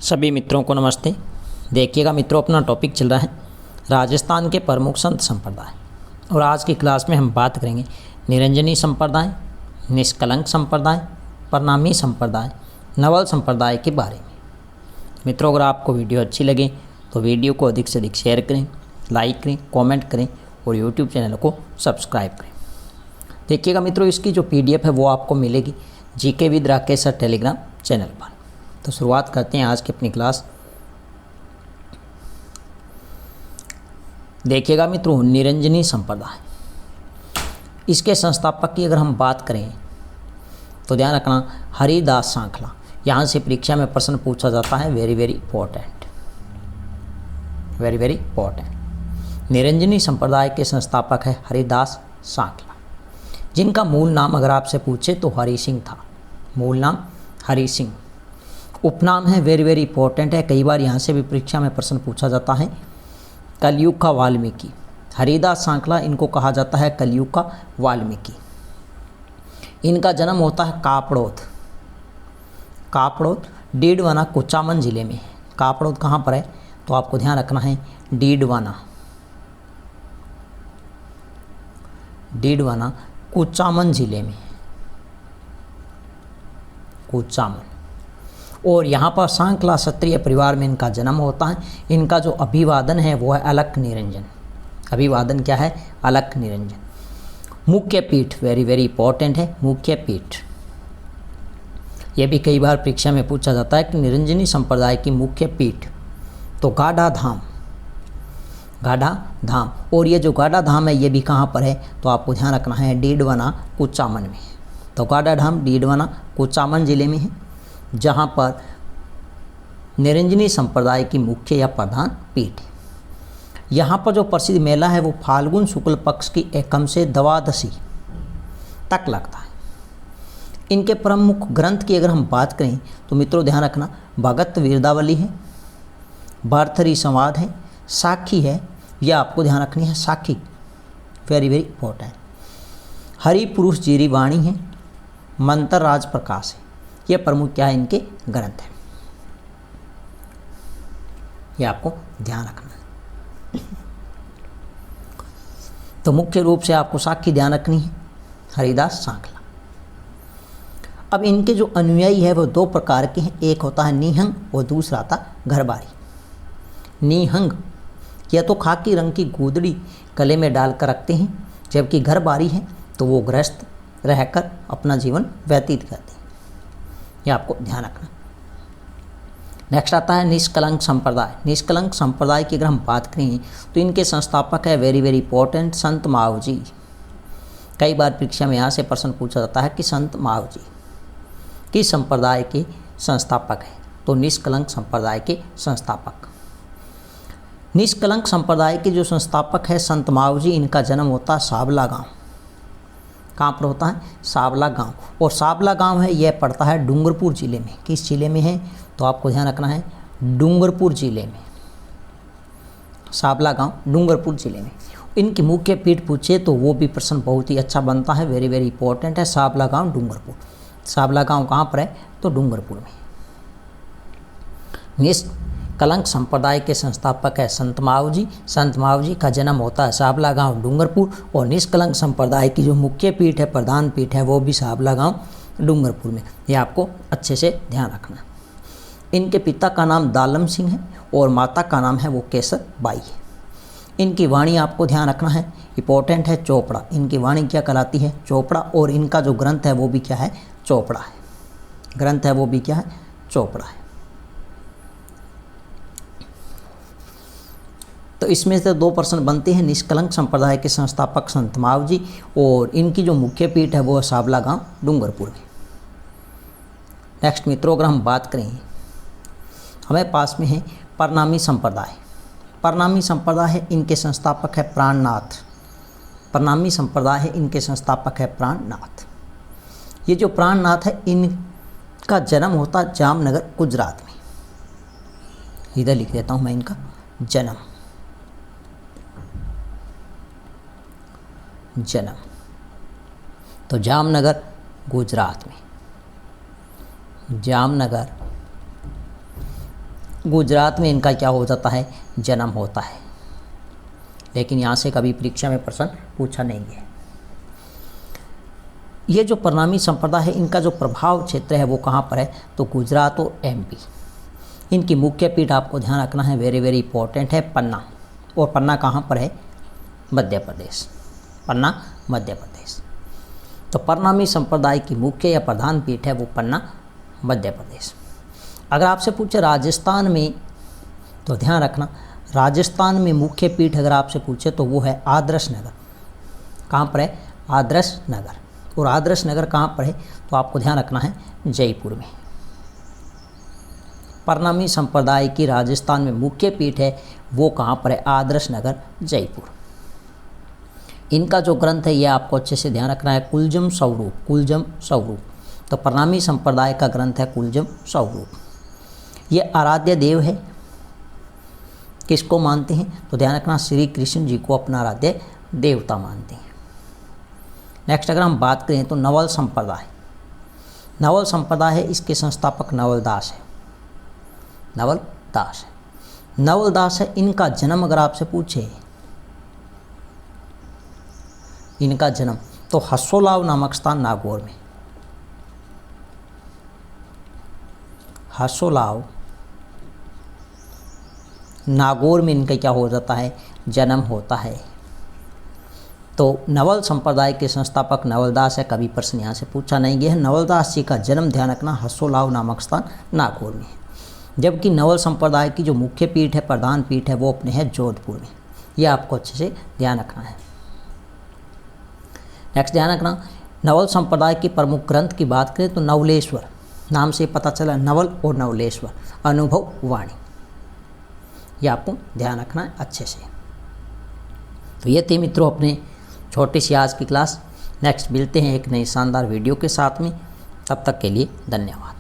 सभी मित्रों को नमस्ते। देखिएगा मित्रों, अपना टॉपिक चल रहा है राजस्थान के प्रमुख संत संप्रदाय, और आज की क्लास में हम बात करेंगे निरंजनी संप्रदाय, निष्कलंक संप्रदाय, प्रणामी संप्रदाय, नवल संप्रदाय के बारे में। मित्रों, अगर आपको वीडियो अच्छी लगे तो वीडियो को अधिक से अधिक शेयर करें, लाइक करें, कमेंट करें और यूट्यूब चैनल को सब्सक्राइब करें। देखिएगा मित्रों, इसकी जो PDF है वो आपको मिलेगी GK with Rakesh sir Telegram channel पर। तो शुरुआत करते हैं आज की अपनी क्लास। देखिएगा मित्रों, निरंजनी संप्रदाय, इसके संस्थापक की अगर हम बात करें तो ध्यान रखना हरिदास सांखला। यहाँ से परीक्षा में प्रश्न पूछा जाता है, very very important, very very important. Niranjani संप्रदाय के संस्थापक है हरिदास सांखला, जिनका मूल नाम अगर आपसे पूछे तो हरि सिंह था। मूल नाम हरि सिंह, उपनाम है वेरी वेरी इंपॉर्टेंट है, कई बार यहाँ से भी परीक्षा में प्रश्न पूछा जाता है, कलयुग का वाल्मीकि। हरिदास सांखला, इनको कहा जाता है कलयुग का वाल्मीकि। इनका जन्म होता है कापड़ोद डीडवाना कुचामन जिले में। कापड़ोद कहाँ पर है तो आपको ध्यान रखना है डीडवाना कुचामन जिले में, कुचामन। और यहाँ पर सांखला क्षत्रिय परिवार में इनका जन्म होता है। इनका जो अभिवादन है वो है अलख निरंजन। अभिवादन क्या है? अलख निरंजन। मुख्य पीठ, वेरी वेरी इंपॉर्टेंट है, मुख्य पीठ। यह भी कई बार परीक्षा में पूछा जाता है कि निरंजनी संप्रदाय की मुख्य पीठ, तो गाढ़ा धाम। और ये जो गाढ़ा धाम है ये भी कहाँ पर है तो आपको ध्यान रखना है डीडवाना कुचामन में। तो गाढ़ा धाम डीडवाना कुचामन जिले में है, जहाँ पर निरंजनी संप्रदाय की मुख्य या प्रधान पीठ है। यहाँ पर जो प्रसिद्ध मेला है वो फाल्गुन शुक्ल पक्ष की एकम से द्वादशी तक लगता है। इनके प्रमुख ग्रंथ की अगर हम बात करें तो मित्रों ध्यान रखना, भगत वीरदावली है, भरथरी संवाद है, साखी है, यह आपको ध्यान रखनी है साखी, वेरी वेरी इंपॉर्टेंट। हरि पुरुष जीरी वाणी है, मंत्र राज प्रकाश है। ये प्रमुख क्या है इनके ग्रंथ हैं, ये आपको ध्यान रखना है। तो मुख्य रूप से आपको साखी ध्यान रखनी है, हरिदास सांखला। अब इनके जो अनुयायी है वो दो प्रकार के हैं, एक होता है निहंग और दूसरा आता घरबारी। निहंग या तो खाकी रंग की गोदड़ी गले में डालकर रखते हैं, जबकि घरबारी है तो वो गृहस्थ रहकर अपना जीवन व्यतीत करते हैं, ये आपको ध्यान रखना। नेक्स्ट आता है निष्कलंक संप्रदाय। निष्कलंक संप्रदाय की अगर हम बात करें तो इनके संस्थापक है वेरी वेरी इंपॉर्टेंट संत मावजी। कई बार परीक्षा में यहाँ से प्रश्न पूछा जाता है कि संत मावजी किस संप्रदाय के संस्थापक है, तो निष्कलंक संप्रदाय के संस्थापक। निष्कलंक संप्रदाय के जो संस्थापक है संत मावजी, इनका जन्म होता है साबला गांव। कहाँ पर होता है? साबला गांव। और साबला गांव है यह पड़ता है डूंगरपुर जिले में। किस जिले में है तो आपको ध्यान रखना है डूंगरपुर जिले में। साबला गांव डूंगरपुर जिले में। इनकी मुख्य पीठ पूछे तो वो भी प्रश्न बहुत ही अच्छा बनता है, वेरी वेरी इंपॉर्टेंट है, साबला गांव डूंगरपुर। साबला गांव कहाँ पर है तो डूंगरपुर में। निष्कलंक संप्रदाय के संस्थापक है संत मावजी। संत मावजी का जन्म होता है साबला गांव डूंगरपुर, और निष्कलंक संप्रदाय की जो मुख्य पीठ है, प्रधान पीठ है, वो भी साबला गांव डूंगरपुर में। ये आपको अच्छे से ध्यान रखना। इनके पिता का नाम दालम सिंह है और माता का नाम है वो केसर बाई है। इनकी वाणी आपको ध्यान रखना है, इंपॉर्टेंट है चोपड़ा। इनकी वाणी क्या कहलाती है? चोपड़ा। और इनका जो ग्रंथ है वो भी क्या है? चोपड़ा है। ग्रंथ है वो भी क्या है? चोपड़ा है। तो इसमें से दो प्रश्न बनते हैं, निष्कलंक संप्रदाय के संस्थापक संत मावजी और इनकी जो मुख्य पीठ है वो साबला गांव डूंगरपुर में। नेक्स्ट मित्रों, अगर हम बात करें, हमें पास में है प्रणामी संप्रदाय। प्रणामी संप्रदाय है, इनके संस्थापक है प्राणनाथ। प्रणामी संप्रदाय है, इनके संस्थापक है प्राणनाथ। ये जो प्राणनाथ है इनका जन्म होता जामनगर गुजरात में। इधर लिख देता हूँ मैं इनका जन्म। तो जामनगर गुजरात में, जामनगर गुजरात में इनका क्या हो जाता है, जन्म होता है। लेकिन यहाँ से कभी परीक्षा में प्रश्न पूछा नहीं है। ये जो परनामी संप्रदाय है इनका जो प्रभाव क्षेत्र है वो कहाँ पर है, तो गुजरात और एमपी। इनकी मुख्य पीठ आपको ध्यान रखना है, वेरी वेरी इंपॉर्टेंट है, पन्ना। और पन्ना कहाँ पर है, मध्य प्रदेश, पन्ना मध्य प्रदेश। तो परनामी संप्रदाय की मुख्य या प्रधान पीठ है वो पन्ना मध्य प्रदेश। अगर आपसे पूछे राजस्थान में, तो ध्यान रखना राजस्थान में मुख्य पीठ अगर आपसे पूछे तो वो है आदर्श नगर। कहाँ पर है, आदर्श नगर। और आदर्श नगर कहाँ पर है, तो आपको ध्यान रखना है जयपुर में। परनामी संप्रदाय की राजस्थान में मुख्य पीठ है वो कहाँ पर है, आदर्श नगर, जयपुर। इनका जो ग्रंथ है ये आपको अच्छे से ध्यान रखना है, कुलजम स्वरूप, कुलजम स्वरूप। तो परनामी संप्रदाय का ग्रंथ है कुलजम स्वरूप। ये आराध्य देव है, किसको मानते हैं, तो ध्यान रखना श्री कृष्ण जी को अपना आराध्य देवता मानते हैं। नेक्स्ट अगर हम बात करें तो नवल संप्रदाय, नवल संप्रदाय है, इसके संस्थापक नवलदास है, नवलदास है, नवलदास है। इनका जन्म अगर आपसे पूछे, इनका जन्म तो हसोलाव नामक स्थान नागौर में, हसोलाव नागौर में इनका क्या हो जाता है, जन्म होता है। तो नवल संप्रदाय के संस्थापक नवलदास है, कभी प्रश्न यहाँ से पूछा नहीं गया है। नवलदास जी का जन्म ध्यान रखना हसोलाव नामक स्थान नागौर में है। जबकि नवल संप्रदाय की जो मुख्य पीठ है, प्रधान पीठ है, वो अपने है जोधपुर में। यह आपको अच्छे से ध्यान रखना है। नेक्स्ट ध्यान रखना, नवल संप्रदाय के प्रमुख ग्रंथ की बात करें तो नवलेश्वर, नाम से पता चला नवल और नवलेश्वर, अनुभव वाणी, यह आपको ध्यान रखना है अच्छे से। तो ये थे मित्रों अपने छोटी सी आज की क्लास। नेक्स्ट मिलते हैं एक नई शानदार वीडियो के साथ में, तब तक के लिए धन्यवाद।